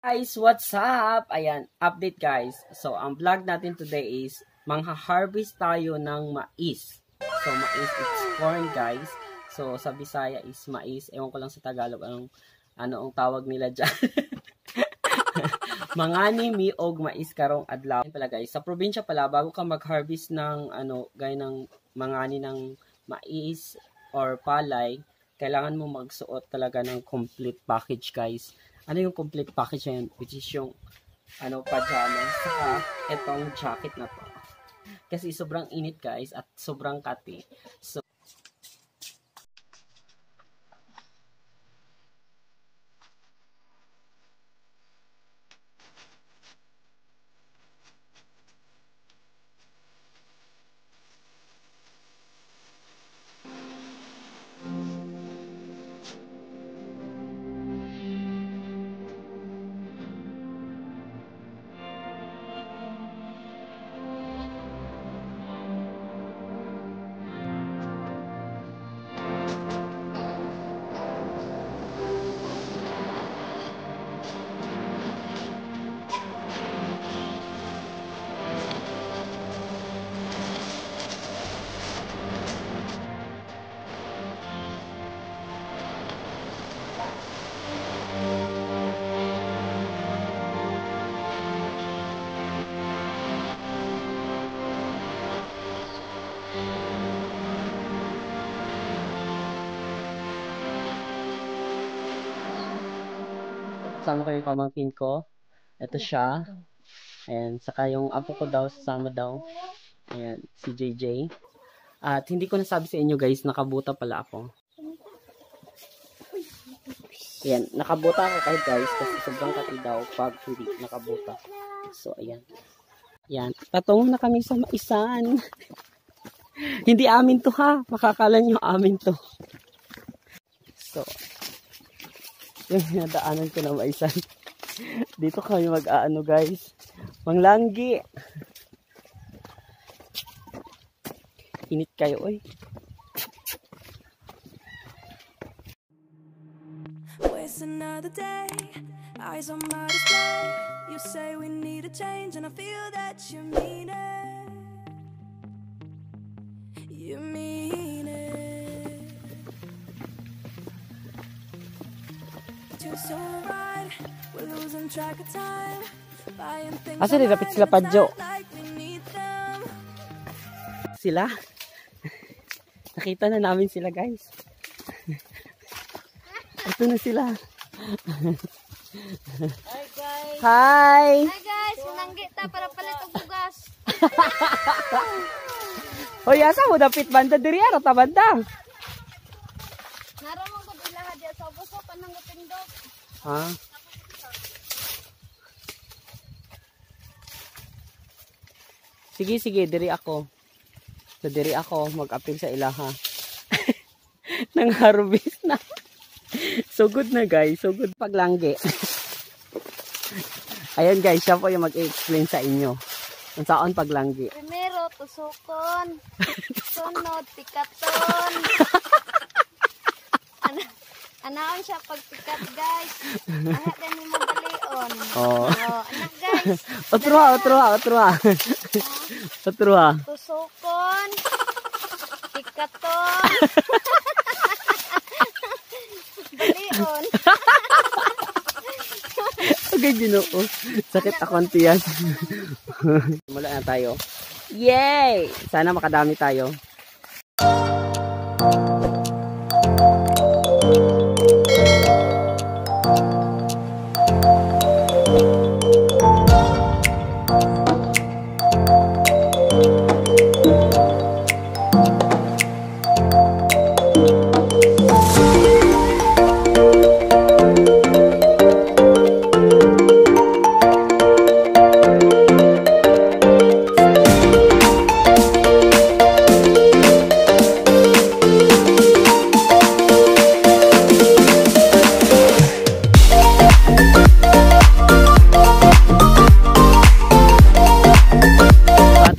Guys, what's up? Ayan, update guys. So, ang vlog natin today is mangha-harvest tayo ng mais. So, mais it's corn guys. So, sa Bisaya is mais. Ewan ko lang sa Tagalog ang tawag nila dyan. Mangani miog mais karong adlaw. Pala guys, sa probinsya pala bago ka mag-harvest ng gaya ng mangani ng mais or palay, kailangan mo magsuot talaga ng complete package guys. Ano yung complete package na yun? Which is yung pajamas saka etong jacket na to. Kasi sobrang init guys at sobrang kati. So, kasama ko yung pamangkin ko. Ito siya. Ayan. Saka yung apo ko daw, sasama daw. Ayan, si JJ. At hindi ko nasabi sa inyo guys, nakabuta pala ako. Ayan, nakabuta ako kahit guys, kasi sobrang kati daw pag hindi nakabuta. So, ayan. Ayan, patungo na kami sa maisan. Hindi amin to ha, makakala nyo amin to. So, yung nadaanan ko na maisan. Dito kami mag-aano guys. Manglanggi. Init kayo oy. Waste another day. Eyes on my display. You say we need a change and I feel that you mean it. You mean it. So right, we're losing track of time. Buying things. Asa nilapit sila Padjo? Sila? Nakita na namin sila guys. Ito na sila. Hi guys. Hi. Hi guys, mananggi ta para palit og bugas. Hoy, asa mo dapit banda diri ara ta banda? Naramon ko ilaha dia sa ubos ko kanang pindot. Ha? Sige, sige, diri ako. So, diri ako mag-apil sa ilaha. Nang harvest na. So good na guys. So good paglanggi. Ayan guys, siya po yung mag-explain sa inyo. Kung saan paglanggi. Primero, tusukon. Sunod, pikaton. Anaon siya pagpikat guys. Ahat din mo balion. Oh. Anak guys. Otruha. Tusukon. Pikaton. Balion. Okay, Ginoo. Sakit akong tiyan. Mula na tayo. Yay! Sana makadami tayo.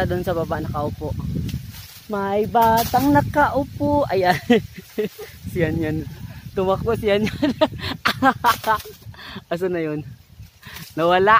Doon sa baba nakaupo. May batang nakaupo. Ayan. Siyan yan. Tumakbo siyan yan. Aso na yun? Nawala.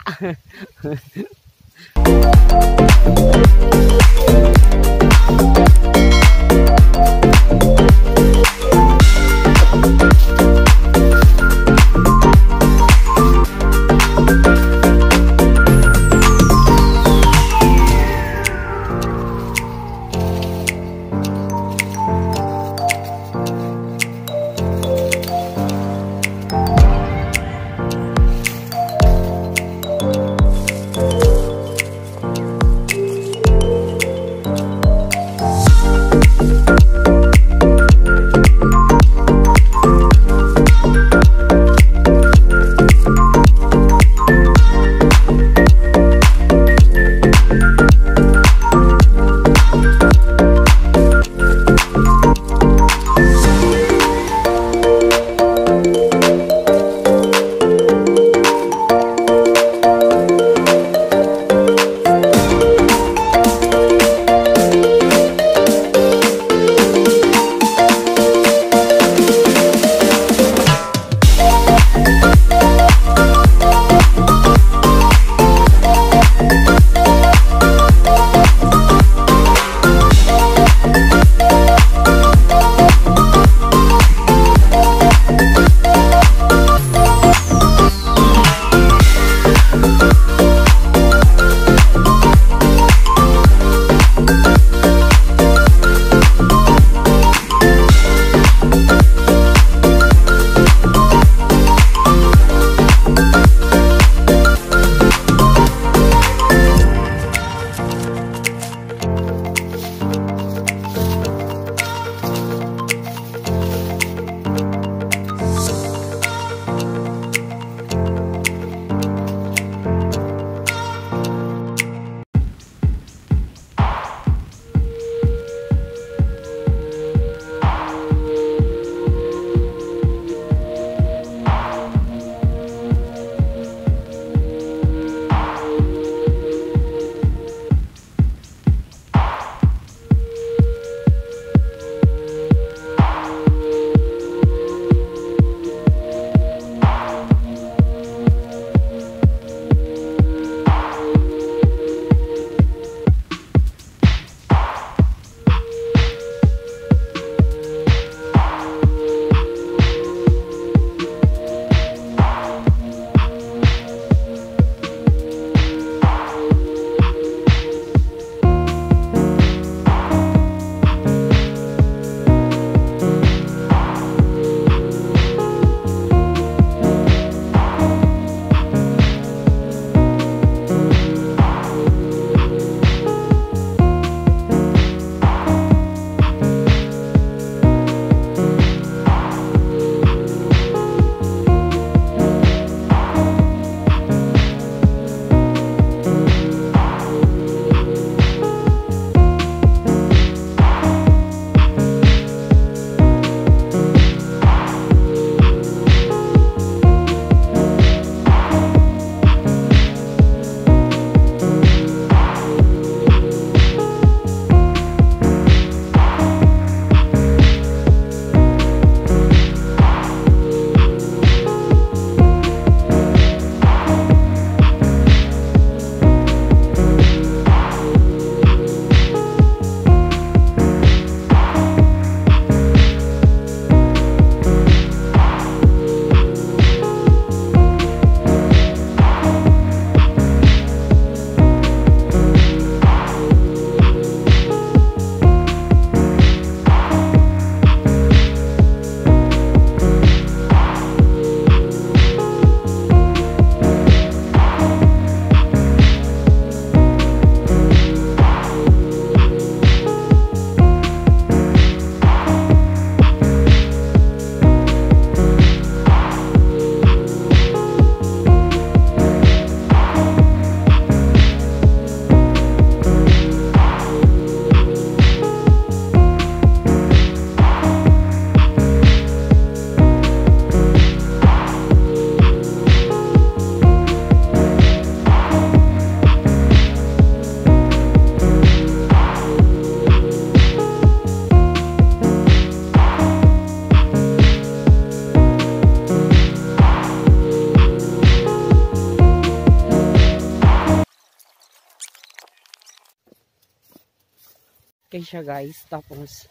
kay siya guys. Tapos,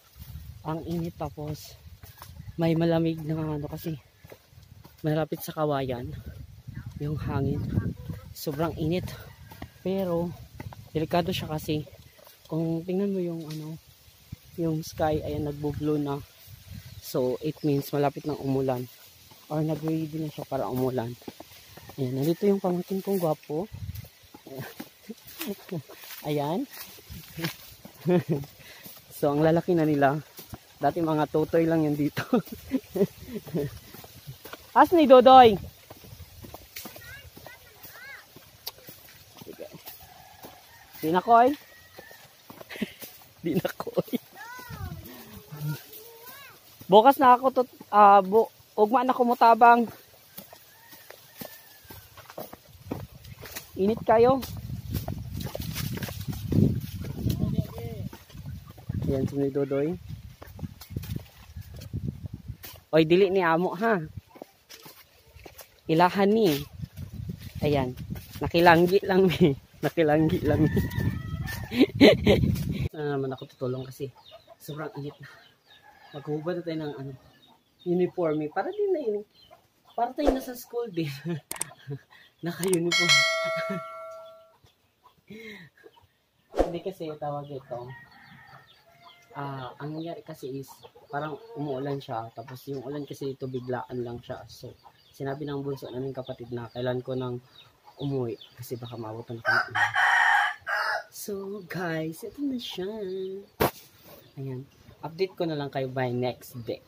ang init tapos, may malamig na ano kasi, malapit sa kawayan, yung hangin. Sobrang init. Pero, delikado siya kasi, kung tingnan mo yung ano, yung sky, ayan, nagbo-blue na. So, it means malapit ng umulan. Or nag-ready na siya para umulan. Ayan, nandito yung pamangkin kong gwapo. Ayan. So, ang lalaki na nila. Dati mga totoy lang yun dito. As ni Dodoy. Sige. Di na koy. Di na koy. Bukas na ako ugma na kumutabang. Init kayo. Yan si Dodoy. Oy, dili ni amo ha. Ilahan ni. Ayan. Nakilanggi lang ni. Nakilanggi lang ni. Naman ako tutulong kasi sobrang init na. Maghubad na tayo ng ano, uniforme. Para din na yun. Para tayo nasa school din. Naka-uniform. Hindi kasi tawag ito. Ang nangyari kasi is parang umuulan siya. Tapos yung ulan kasi ito biglaan lang siya. So, sinabi ng bunso naming kapatid na kailan ko nang umuwi. Kasi baka mabutan ako na ulan. So, guys, ito na siya. Ayan. Update ko na lang kayo by next day.